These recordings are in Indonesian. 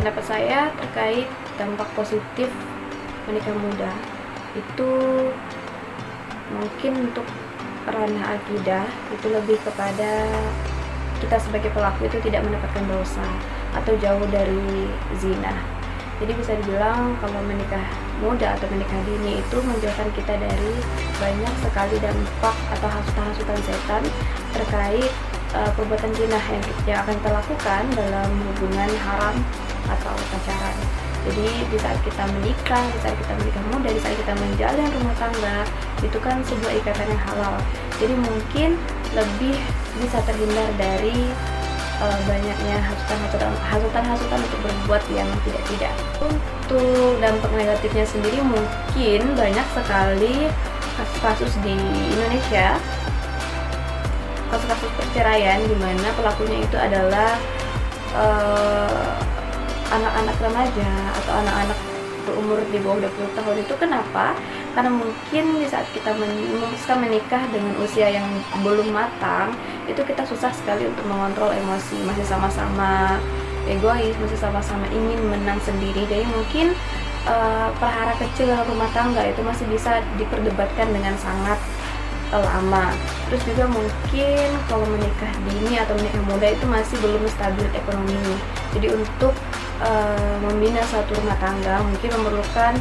pendapat saya terkait dampak positif menikah muda itu mungkin untuk ranah akidah itu lebih kepada kita sebagai pelaku itu tidak mendapatkan dosa atau jauh dari zina. Jadi bisa dibilang kalau menikah muda atau menikah dini itu menjauhkan kita dari banyak sekali dampak atau hasutan-hasutan setan terkait perbuatan zina yang akan kita lakukan dalam hubungan haram atau pacaran. Jadi di saat kita menikah, di saat kita menikah muda, di saat kita menjalin rumah tangga, itu kan sebuah ikatan yang halal. Jadi mungkin lebih bisa terhindar dari banyaknya hasutan-hasutan untuk berbuat yang tidak-tidak. Untuk dampak negatifnya sendiri mungkin banyak sekali kasus-kasus di Indonesia, kasus-kasus perceraian di mana pelakunya itu adalah anak-anak remaja atau anak-anak berumur di bawah 20 tahun. Itu kenapa? Karena mungkin di saat kita memutuskan menikah dengan usia yang belum matang, itu kita susah sekali untuk mengontrol emosi, masih sama-sama egois, masih sama-sama ingin menang sendiri. Jadi mungkin perkara kecil dalam rumah tangga itu masih bisa diperdebatkan dengan sangat lama. Terus juga mungkin kalau menikah dini atau menikah muda itu masih belum stabil ekonomi. Jadi untuk membina suatu rumah tangga mungkin memerlukan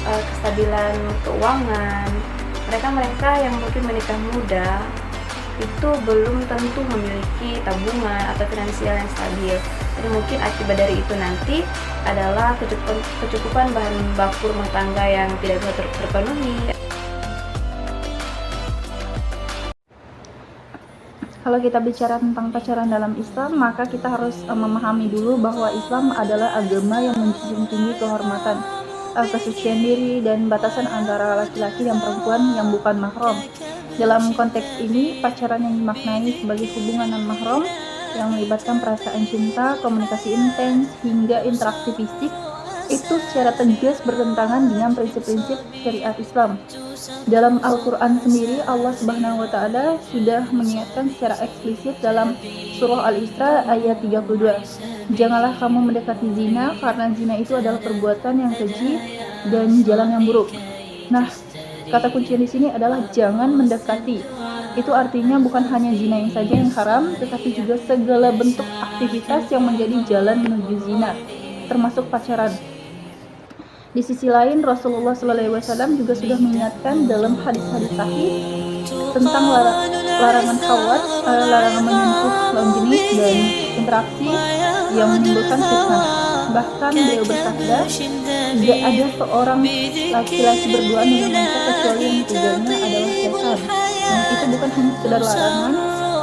kestabilan keuangan. Mereka yang mungkin menikah muda itu belum tentu memiliki tabungan atau finansial yang stabil. Jadi mungkin akibat dari itu nanti adalah kecukupan bahan baku rumah tangga yang tidak bisa terpenuhi. Kalau kita bicara tentang pacaran dalam Islam, maka kita harus memahami dulu bahwa Islam adalah agama yang menjunjung tinggi kehormatan, kesucian diri, dan batasan antara laki-laki dan perempuan yang bukan mahram. Dalam konteks ini, pacaran yang dimaknai sebagai hubungan non-mahram yang melibatkan perasaan cinta, komunikasi intens, hingga interaksi fisik, itu secara tegas bertentangan dengan prinsip-prinsip syariat Islam. Dalam Al-Quran sendiri, Allah Subhanahu wa Ta'ala sudah mengingatkan secara eksplisit dalam surah Al-Isra ayat 32. Janganlah kamu mendekati zina, karena zina itu adalah perbuatan yang keji dan jalan yang buruk. Nah, kata kunci di sini adalah jangan mendekati. Itu artinya bukan hanya zina yang saja yang haram, tetapi juga segala bentuk aktivitas yang menjadi jalan menuju zina, termasuk pacaran. Di sisi lain, Rasulullah SAW juga sudah mengingatkan dalam hadis-hadis sahih tentang larangan khawat, larangan menyentuh lawan jenis dan interaksi yang menimbulkan fitnah. Bahkan beliau bersabda, tidak ada seorang laki-laki berduaan dengan wanita kecuali yang tujuannya adalah setan. Nah, itu bukan hanya sekedar larangan,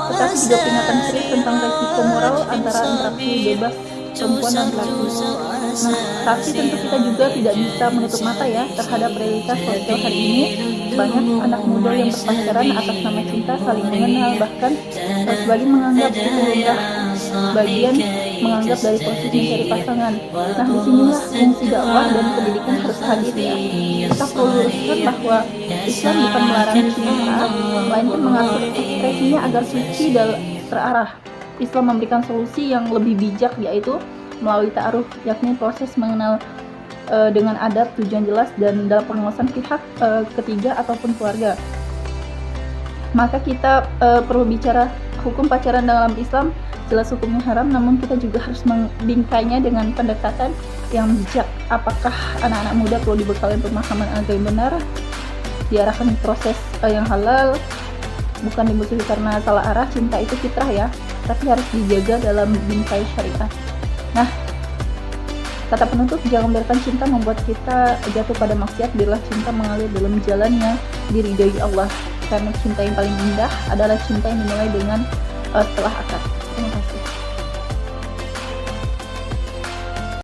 tetapi juga peringatan serius tentang resiko moral antara interaksi bebas perempuan dan laki-laki. Nah, tapi tentu kita juga tidak bisa menutup mata ya terhadap realitas sosial hari ini. Banyak anak muda yang berpacaran atas nama cinta, saling mengenal, bahkan sebagian menganggap itu lumrah, bagian menganggap dari posisi mencari pasangan. Nah, disinilah fungsi dakwah dan pendidikan harus hadir ya. Kita perlu luruskan bahwa Islam bukan melarang cinta, melainkan mengatur ekspresinya agar suci dan terarah. Islam memberikan solusi yang lebih bijak, yaitu melalui ta'aruf, yakni proses mengenal dengan adab, tujuan jelas, dan dalam pengawasan pihak ketiga ataupun keluarga. Maka kita perlu bicara hukum pacaran dalam Islam. Jelas hukumnya haram, namun kita juga harus membingkainya dengan pendekatan yang bijak. Apakah anak-anak muda perlu dibekali pemahaman agama yang benar, diarahkan proses yang halal, bukan dimusuhi karena salah arah. Cinta itu fitrah ya, tapi harus dijaga dalam bingkai syariat. Nah, kata penutup, jangan biarkan cinta membuat kita jatuh pada maksiat. Biarlah cinta mengalir dalam jalan yang diridhai Allah, karena cinta yang paling indah adalah cinta yang dimulai dengan setelah akad.